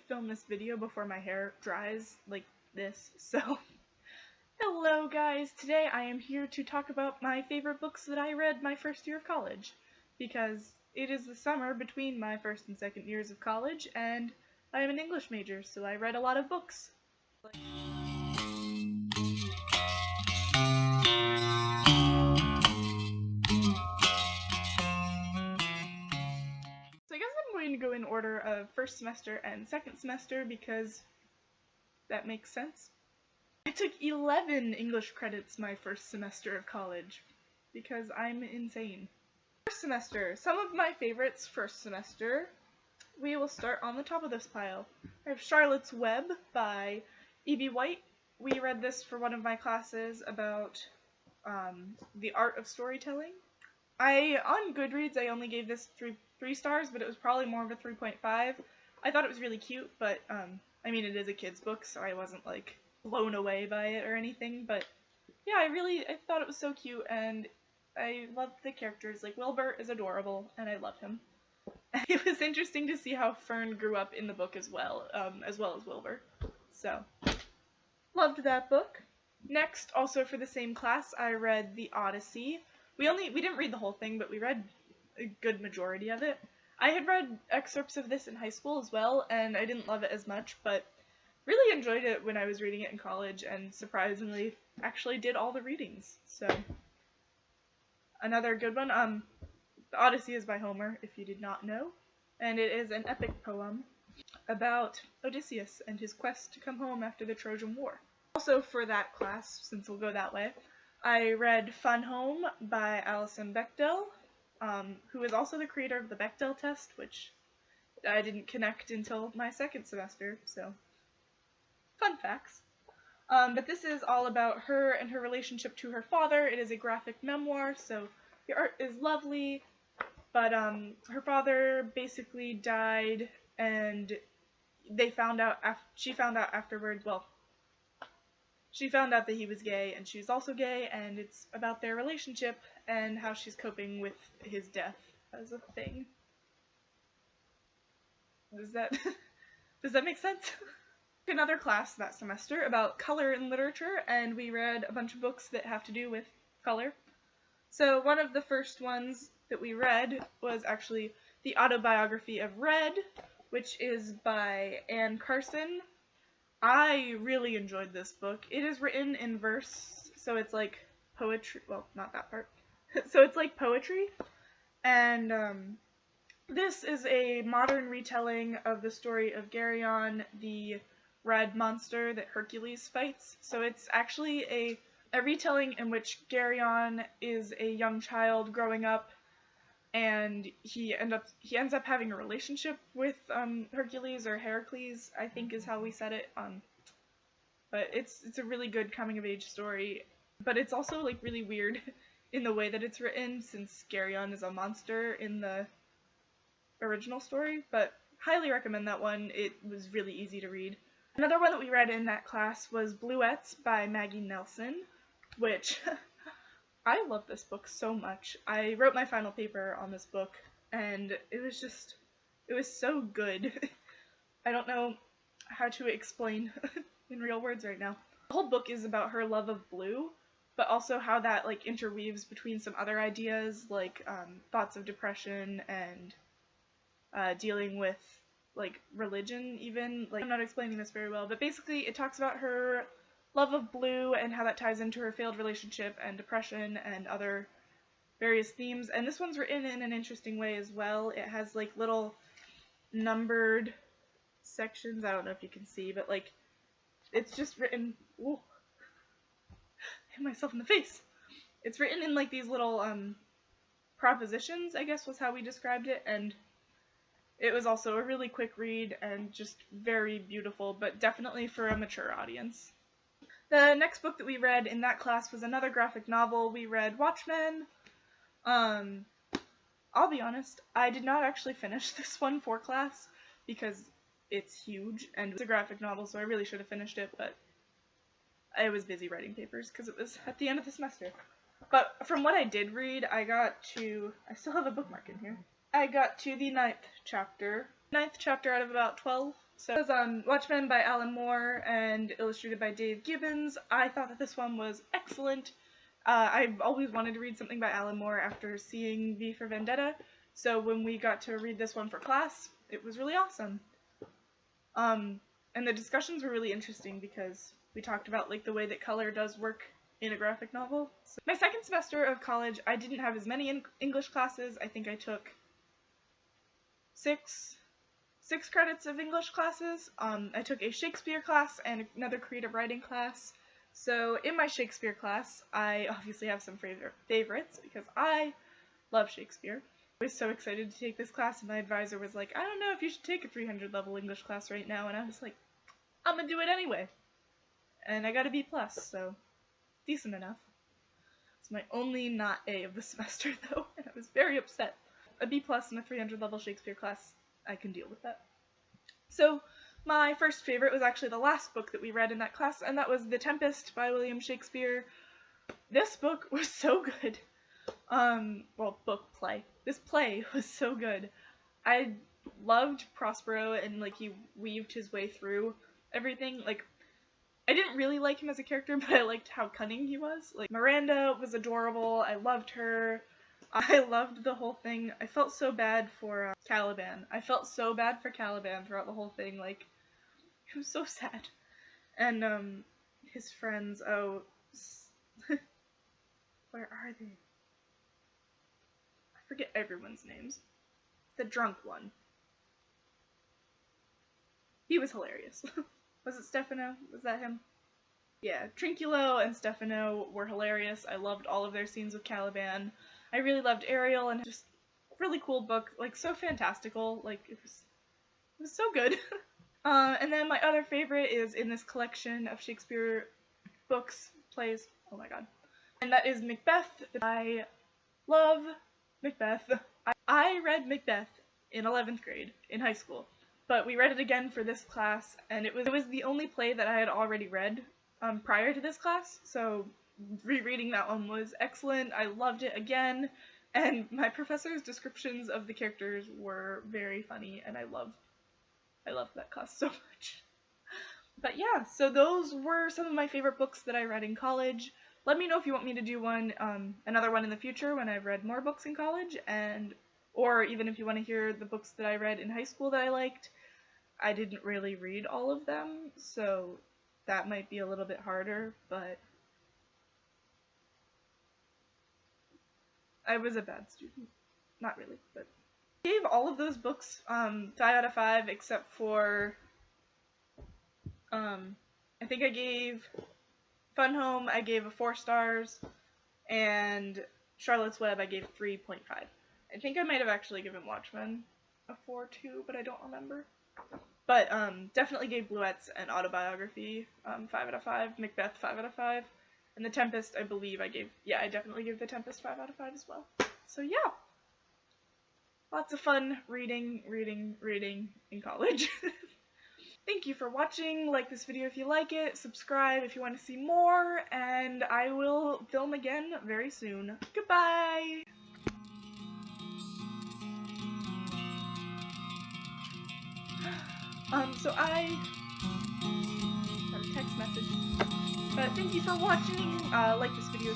film this video before my hair dries like this, so hello guys! Today I am here to talk about my favorite books that I read my first year of college, because it is the summer between my first and second years of college, and I am an English major, so I read a lot of books. I'm going to go in order of first semester and second semester because that makes sense. I took 11 English credits my first semester of college because I'm insane. First semester, some of my favorites first semester. We will start on the top of this pile. I have Charlotte's Web by E.B. White. We read this for one of my classes about the art of storytelling. On Goodreads, I only gave this three stars, but it was probably more of a 3.5. I thought it was really cute, but, I mean, it is a kid's book, so I wasn't, like, blown away by it or anything, but, yeah, I thought it was so cute, and I loved the characters. Like, Wilbur is adorable, and I love him. It was interesting to see how Fern grew up in the book as well as Wilbur. So, loved that book. Next, also for the same class, I read the Odyssey. We didn't read the whole thing, but we read a good majority of it. I had read excerpts of this in high school as well, and I didn't love it as much, but really enjoyed it when I was reading it in college, and surprisingly actually did all the readings. So, another good one. The Odyssey is by Homer, if you did not know, and it is an epic poem about Odysseus and his quest to come home after the Trojan War. Also for that class, since we'll go that way, I read Fun Home by Alison Bechdel, who is also the creator of the Bechdel test, which I didn't connect until my second semester, so fun facts. But this is all about her and her relationship to her father. It is a graphic memoir, so the art is lovely, but her father basically died, and she found out afterwards, she found out that he was gay, and she's also gay, and it's about their relationship and how she's coping with his death as a thing. Does that make sense? Another class that semester about color in literature, and we read a bunch of books that have to do with color. So one of the first ones that we read was actually the Autobiography of Red, which is by Carson. I really enjoyed this book. It is written in verse, so it's like poetry. Well, not that part. So it's like poetry. And this is a modern retelling of the story of Geryon, the red monster that Hercules fights. So it's actually a retelling in which Geryon is a young child growing up, and he ends up having a relationship with Hercules, or Heracles, I think is how we said it. But it's a really good coming of age story, but it's also like really weird in the way that it's written, since Geryon is a monster in the original story. But highly recommend that one. It was really easy to read. Another one that we read in that class was Bluets by Maggie, which I love this book so much. I wrote my final paper on this book, and it was so good. I don't know how to explain in real words right now. The whole book is about her love of blue, but also how that like interweaves between some other ideas, like thoughts of depression and dealing with like religion even. Like, I'm not explaining this very well, but basically it talks about her love of blue and how that ties into her failed relationship and depression and other various themes. And this one's written in an interesting way as well. It has like little numbered sections. I don't know if you can see, but like it's just written. Whoa, hit myself in the face. It's written in like these little propositions, I guess was how we described it, and it was also a really quick read and just very beautiful, but definitely for a mature audience. The next book that we read in that class was another graphic novel. We read Watchmen. I'll be honest, I did not actually finish this one for class because it's huge and it's a graphic novel, so I really should have finished it, but I was busy writing papers because it was at the end of the semester. But from what I did read, I still have a bookmark in here. I got to the 9th chapter. 9th chapter out of about 12. So it was Watchmen by Alan Moore and illustrated by Dave Gibbons. I thought that this one was excellent. I've always wanted to read something by Alan Moore after seeing V for Vendetta, so when we got to read this one for class, it was really awesome. And the discussions were really interesting because we talked about like the way that color does work in a graphic novel. So my second semester of college, I didn't have as many English classes. I think I took six credits of English classes. I took a Shakespeare class and another creative writing class. So in my Shakespeare class, I obviously have some favorites because I love Shakespeare. I was so excited to take this class, and my advisor was like, I don't know if you should take a 300 level English class right now, and I was like, I'm gonna do it anyway. And I got a B+, so decent enough. It's my only not A of the semester though, and I was very upset. A B+ in a 300 level Shakespeare class, I can deal with that. So my first favorite was actually the last book that we read in that class, and that was The Tempest by William Shakespeare. This book was so good. Well, play. This play was so good. I loved Prospero, and like he weaved his way through everything. Like, I didn't really like him as a character, but I liked how cunning he was. Like, Miranda was adorable. I loved her. I loved the whole thing. I felt so bad for Caliban. I felt so bad for Caliban throughout the whole thing. Like, it was so sad. And his friends, oh, where are they? I forget everyone's names. The drunk one. He was hilarious. Was it Stefano? Was that him? Yeah, Trinculo and Stefano were hilarious. I loved all of their scenes with Caliban. I really loved Ariel, and just really cool book, like so fantastical. Like it was so good. And then my other favorite is in this collection of Shakespeare books, plays. Oh my god. And that is Macbeth. I love Macbeth. I read Macbeth in 11th grade in high school, but we read it again for this class, and it was the only play that I had already read prior to this class, so rereading that one was excellent. I loved it again, and my professor's descriptions of the characters were very funny, and I loved that class so much. But yeah, so those were some of my favorite books that I read in college. Let me know if you want me to do another one in the future when I've read more books in college, or even if you want to hear the books that I read in high school that I liked. I didn't really read all of them, so that might be a little bit harder, but I was a bad student. Not really, but I gave all of those books 5 out of 5 except for I think I gave Fun Home, I gave a 4 stars, and Charlotte's Web I gave 3.5. I think I might have actually given Watchmen a 4 too, but I don't remember. But definitely gave Bluets and Autobiography 5 out of 5, Macbeth 5 out of 5, and The Tempest I believe I definitely gave The Tempest 5 out of 5 as well. So yeah, lots of fun reading in college. Thank you for watching. Like this video if you like it, subscribe if you want to see more, and I will film again very soon. Goodbye! So I have a text message, but thank you for watching. Like this video